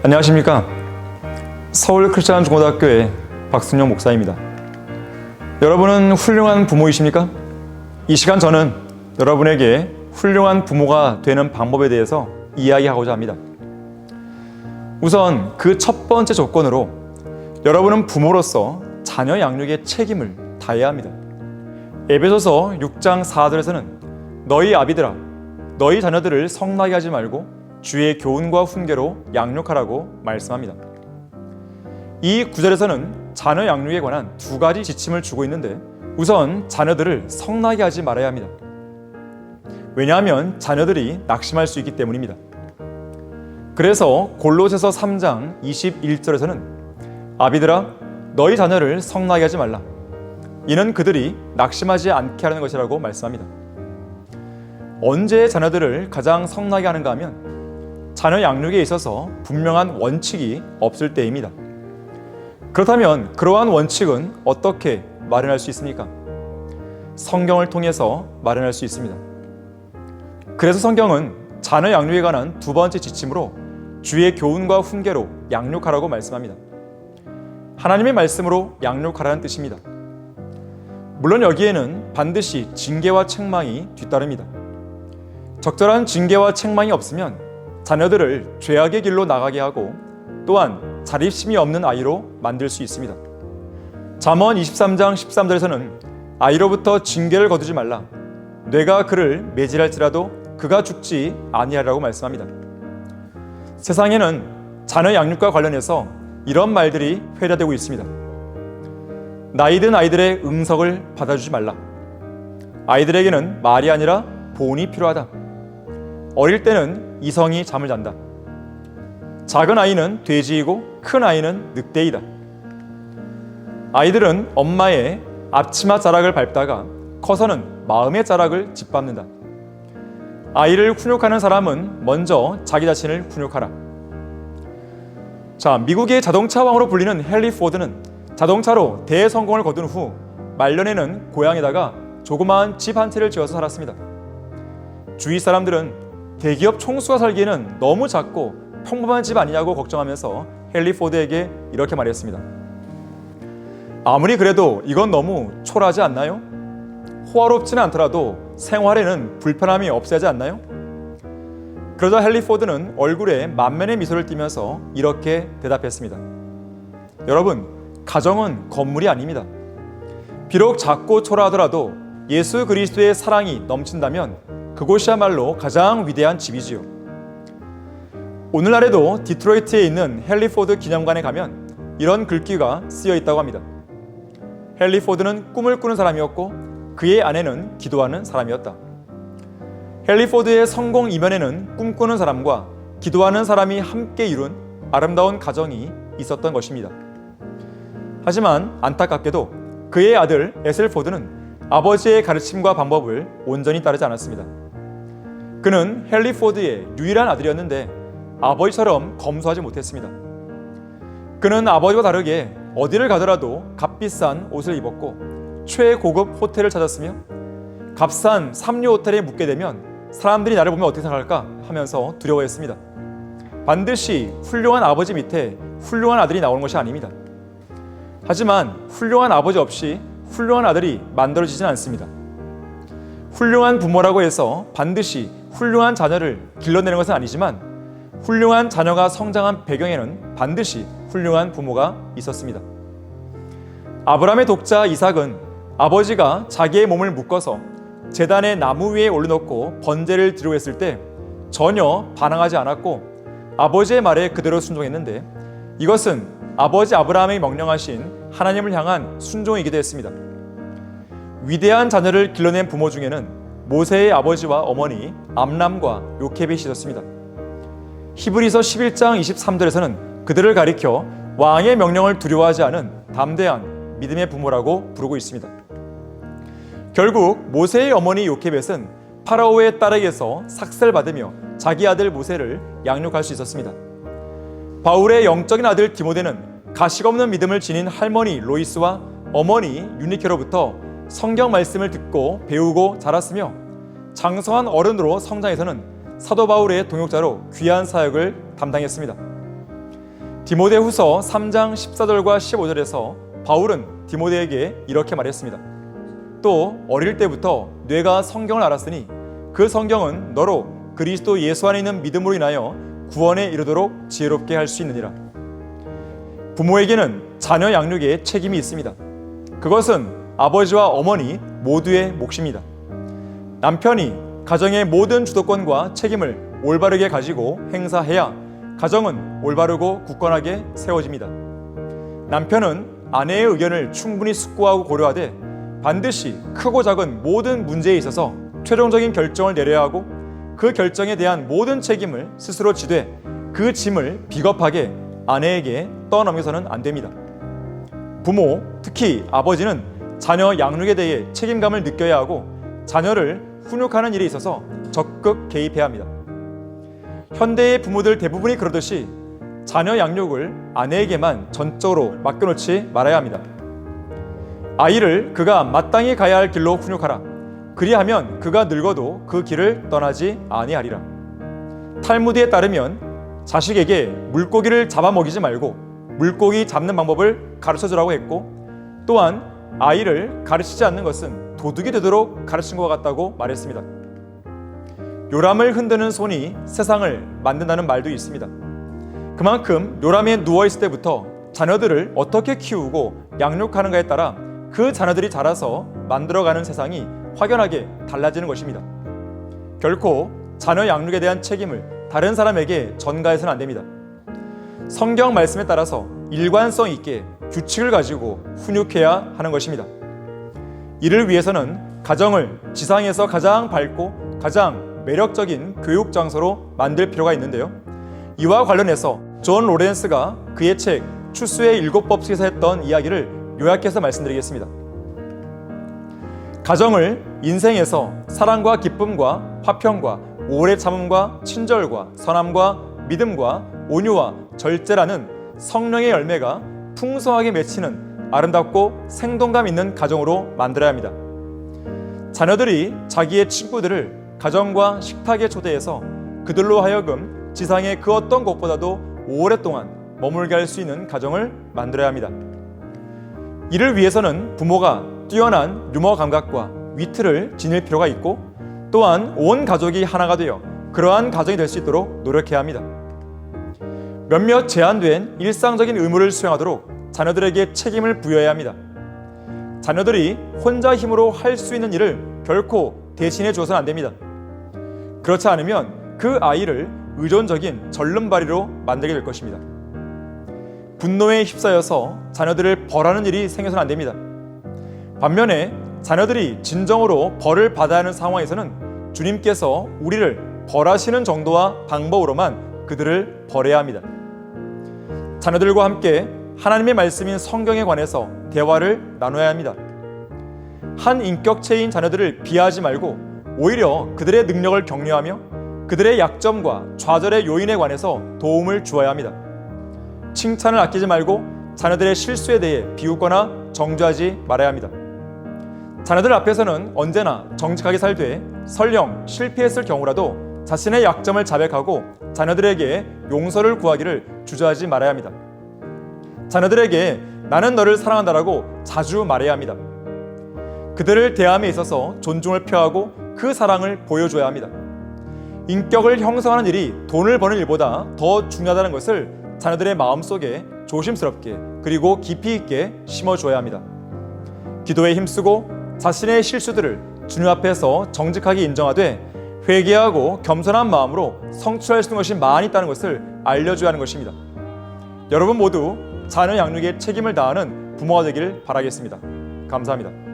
안녕하십니까. 서울 크리스천 중고등학교의 박순영 목사입니다. 여러분은 훌륭한 부모이십니까? 이 시간 저는 여러분에게 훌륭한 부모가 되는 방법에 대해서 이야기하고자 합니다. 우선 그 첫 번째 조건으로 여러분은 부모로서 자녀 양육의 책임을 다해야 합니다. 에베소서 6장 4절에서는 너희 아비들아 너희 자녀들을 성나게 하지 말고 주의 교훈과 훈계로 양육하라고 말씀합니다. 이 구절에서는 자녀 양육에 관한 두 가지 지침을 주고 있는데 우선 자녀들을 성나게 하지 말아야 합니다. 왜냐하면 자녀들이 낙심할 수 있기 때문입니다. 그래서 골로새서 3장 21절에서는 아비들아 너희 자녀를 성나게 하지 말라. 이는 그들이 낙심하지 않게 하는 것이라고 말씀합니다. 언제 자녀들을 가장 성나게 하는가 하면 자녀 양육에 있어서 분명한 원칙이 없을 때입니다. 그렇다면 그러한 원칙은 어떻게 마련할 수 있습니까? 성경을 통해서 마련할 수 있습니다. 그래서 성경은 자녀 양육에 관한 두 번째 지침으로 주의 교훈과 훈계로 양육하라고 말씀합니다. 하나님의 말씀으로 양육하라는 뜻입니다. 물론 여기에는 반드시 징계와 책망이 뒤따릅니다. 적절한 징계와 책망이 없으면 자녀들을 죄악의 길로 나가게 하고 또한 자립심이 없는 아이로 만들 수 있습니다. 잠언 23장 13절에서는 아이로부터 징계를 거두지 말라. 뇌가 그를 매질할지라도 그가 죽지 아니하리라고 말씀합니다. 세상에는 자녀 양육과 관련해서 이런 말들이 회자되고 있습니다. 나이든 아이들의 응석을 받아주지 말라. 아이들에게는 말이 아니라 본이 필요하다. 어릴 때는 이성이 잠을 잔다. 작은 아이는 돼지이고 큰 아이는 늑대이다. 아이들은 엄마의 앞치마 자락을 밟다가 커서는 마음의 자락을 짓밟는다. 아이를 훈육하는 사람은 먼저 자기 자신을 훈육하라. 미국의 자동차 왕으로 불리는 헨리 포드는 자동차로 대성공을 거둔 후 말년에는 고향에다가 조그마한 집 한 채를 지어서 살았습니다. 주위 사람들은 대기업 총수가 살기에는 너무 작고 평범한 집 아니냐고 걱정하면서 헨리 포드에게 이렇게 말했습니다. 아무리 그래도 이건 너무 초라하지 않나요? 호화롭지는 않더라도 생활에는 불편함이 없어야 하지 않나요? 그러자 헨리 포드는 얼굴에 만면의 미소를 띠면서 이렇게 대답했습니다. 여러분, 가정은 건물이 아닙니다. 비록 작고 초라하더라도 예수 그리스도의 사랑이 넘친다면 그곳이야말로 가장 위대한 집이지요. 오늘날에도 디트로이트에 있는 헨리 포드 기념관에 가면 이런 글귀가 쓰여 있다고 합니다. 헨리 포드는 꿈을 꾸는 사람이었고 그의 아내는 기도하는 사람이었다. 헨리 포드의 성공 이면에는 꿈꾸는 사람과 기도하는 사람이 함께 이룬 아름다운 가정이 있었던 것입니다. 하지만 안타깝게도 그의 아들 에셀 포드는 아버지의 가르침과 방법을 온전히 따르지 않았습니다. 그는 헨리 포드의 유일한 아들이었는데 아버지처럼 검소하지 못했습니다. 그는 아버지와 다르게 어디를 가더라도 값비싼 옷을 입었고 최고급 호텔을 찾았으며 값싼 삼류 호텔에 묵게 되면 사람들이 나를 보면 어떻게 생각할까 하면서 두려워했습니다. 반드시 훌륭한 아버지 밑에 훌륭한 아들이 나오는 것이 아닙니다. 하지만 훌륭한 아버지 없이 훌륭한 아들이 만들어지지는 않습니다. 훌륭한 부모라고 해서 반드시 훌륭한 자녀를 길러내는 것은 아니지만 훌륭한 자녀가 성장한 배경에는 반드시 훌륭한 부모가 있었습니다. 아브라함의 독자 이삭은 아버지가 자기의 몸을 묶어서 제단의 나무 위에 올려놓고 번제를 드리고 했을 때 전혀 반항하지 않았고 아버지의 말에 그대로 순종했는데 이것은 아버지 아브라함이 명령하신 하나님을 향한 순종이기도 했습니다. 위대한 자녀를 길러낸 부모 중에는 모세의 아버지와 어머니 암람과 요케벳이 있었습니다. 히브리서 11장 23절에서는 그들을 가리켜 왕의 명령을 두려워하지 않은 담대한 믿음의 부모라고 부르고 있습니다. 결국 모세의 어머니 요케벳은 파라오의 딸에게서 삭슬 받으며 자기 아들 모세를 양육할 수 있었습니다. 바울의 영적인 아들 디모데는 가식없는 믿음을 지닌 할머니 로이스와 어머니 유니케로부터 성경 말씀을 듣고 배우고 자랐으며 장성한 어른으로 성장해서는 사도 바울의 동역자로 귀한 사역을 담당했습니다. 디모데후서 3장 14절과 15절에서 바울은 디모데에게 이렇게 말했습니다. 또 어릴 때부터 뇌가 성경을 알았으니 그 성경은 너로 그리스도 예수 안에 있는 믿음으로 인하여 구원에 이르도록 지혜롭게 할 수 있느니라. 부모에게는 자녀 양육에 책임이 있습니다. 그것은 아버지와 어머니 모두의 몫입니다. 남편이 가정의 모든 주도권과 책임을 올바르게 가지고 행사해야 가정은 올바르고 굳건하게 세워집니다. 남편은 아내의 의견을 충분히 숙고하고 고려하되 반드시 크고 작은 모든 문제에 있어서 최종적인 결정을 내려야 하고 그 결정에 대한 모든 책임을 스스로 지되 그 짐을 비겁하게 아내에게 떠넘겨서는 안 됩니다. 부모, 특히 아버지는 자녀 양육에 대해 책임감을 느껴야 하고 자녀를 훈육하는 일에 있어서 적극 개입해야 합니다. 현대의 부모들 대부분이 그러듯이 자녀 양육을 아내에게만 전적으로 맡겨놓지 말아야 합니다. 아이를 그가 마땅히 가야 할 길로 훈육하라. 그리하면 그가 늙어도 그 길을 떠나지 아니하리라. 탈무드에 따르면 자식에게 물고기를 잡아먹이지 말고 물고기 잡는 방법을 가르쳐주라고 했고, 또한 아이를 가르치지 않는 것은 도둑이 되도록 가르친 것 같다고 말했습니다. 요람을 흔드는 손이 세상을 만든다는 말도 있습니다. 그만큼 요람에 누워있을 때부터 자녀들을 어떻게 키우고 양육하는가에 따라 그 자녀들이 자라서 만들어가는 세상이 확연하게 달라지는 것입니다. 결코 자녀 양육에 대한 책임을 다른 사람에게 전가해서는 안 됩니다. 성경 말씀에 따라서 일관성 있게 규칙을 가지고 훈육해야 하는 것입니다. 이를 위해서는 가정을 지상에서 가장 밝고 가장 매력적인 교육 장소로 만들 필요가 있는데요. 이와 관련해서 존 로렌스가 그의 책 추수의 7법칙에서 했던 이야기를 요약해서 말씀드리겠습니다. 가정을 인생에서 사랑과 기쁨과 화평과 오래 참음과 친절과 선함과 믿음과 온유와 절제라는 성령의 열매가 풍성하게 맺히는 아름답고 생동감 있는 가정으로 만들어야 합니다. 자녀들이 자기의 친구들을 가정과 식탁에 초대해서 그들로 하여금 지상의 그 어떤 곳보다도 오랫동안 머물게 할 수 있는 가정을 만들어야 합니다. 이를 위해서는 부모가 뛰어난 유머 감각과 위트를 지닐 필요가 있고, 또한 온 가족이 하나가 되어 그러한 가정이 될 수 있도록 노력해야 합니다. 몇몇 제한된 일상적인 의무를 수행하도록 자녀들에게 책임을 부여해야 합니다. 자녀들이 혼자 힘으로 할 수 있는 일을 결코 대신해 주어서는 안 됩니다. 그렇지 않으면 그 아이를 의존적인 절름발이로 만들게 될 것입니다. 분노에 휩싸여서 자녀들을 벌하는 일이 생겨서는 안 됩니다. 반면에 자녀들이 진정으로 벌을 받아야 하는 상황에서는 주님께서 우리를 벌하시는 정도와 방법으로만 그들을 벌해야 합니다. 자녀들과 함께 하나님의 말씀인 성경에 관해서 대화를 나눠야 합니다. 한 인격체인 자녀들을 비하하지 말고 오히려 그들의 능력을 격려하며 그들의 약점과 좌절의 요인에 관해서 도움을 주어야 합니다. 칭찬을 아끼지 말고 자녀들의 실수에 대해 비웃거나 정죄하지 말아야 합니다. 자녀들 앞에서는 언제나 정직하게 살되 설령 실패했을 경우라도 자신의 약점을 자백하고 자녀들에게 용서를 구하기를 주저하지 말아야 합니다. 자녀들에게 나는 너를 사랑한다라고 자주 말해야 합니다. 그들을 대함에 있어서 존중을 표하고 그 사랑을 보여줘야 합니다. 인격을 형성하는 일이 돈을 버는 일보다 더 중요하다는 것을 자녀들의 마음속에 조심스럽게 그리고 깊이 있게 심어줘야 합니다. 기도에 힘쓰고 자신의 실수들을 주님 앞에서 정직하게 인정하되 회개하고 겸손한 마음으로 성취할 수 있는 것이 많이 있다는 것을 알려줘야 하는 것입니다. 여러분 모두 자녀 양육에 책임을 다하는 부모가 되길 바라겠습니다. 감사합니다.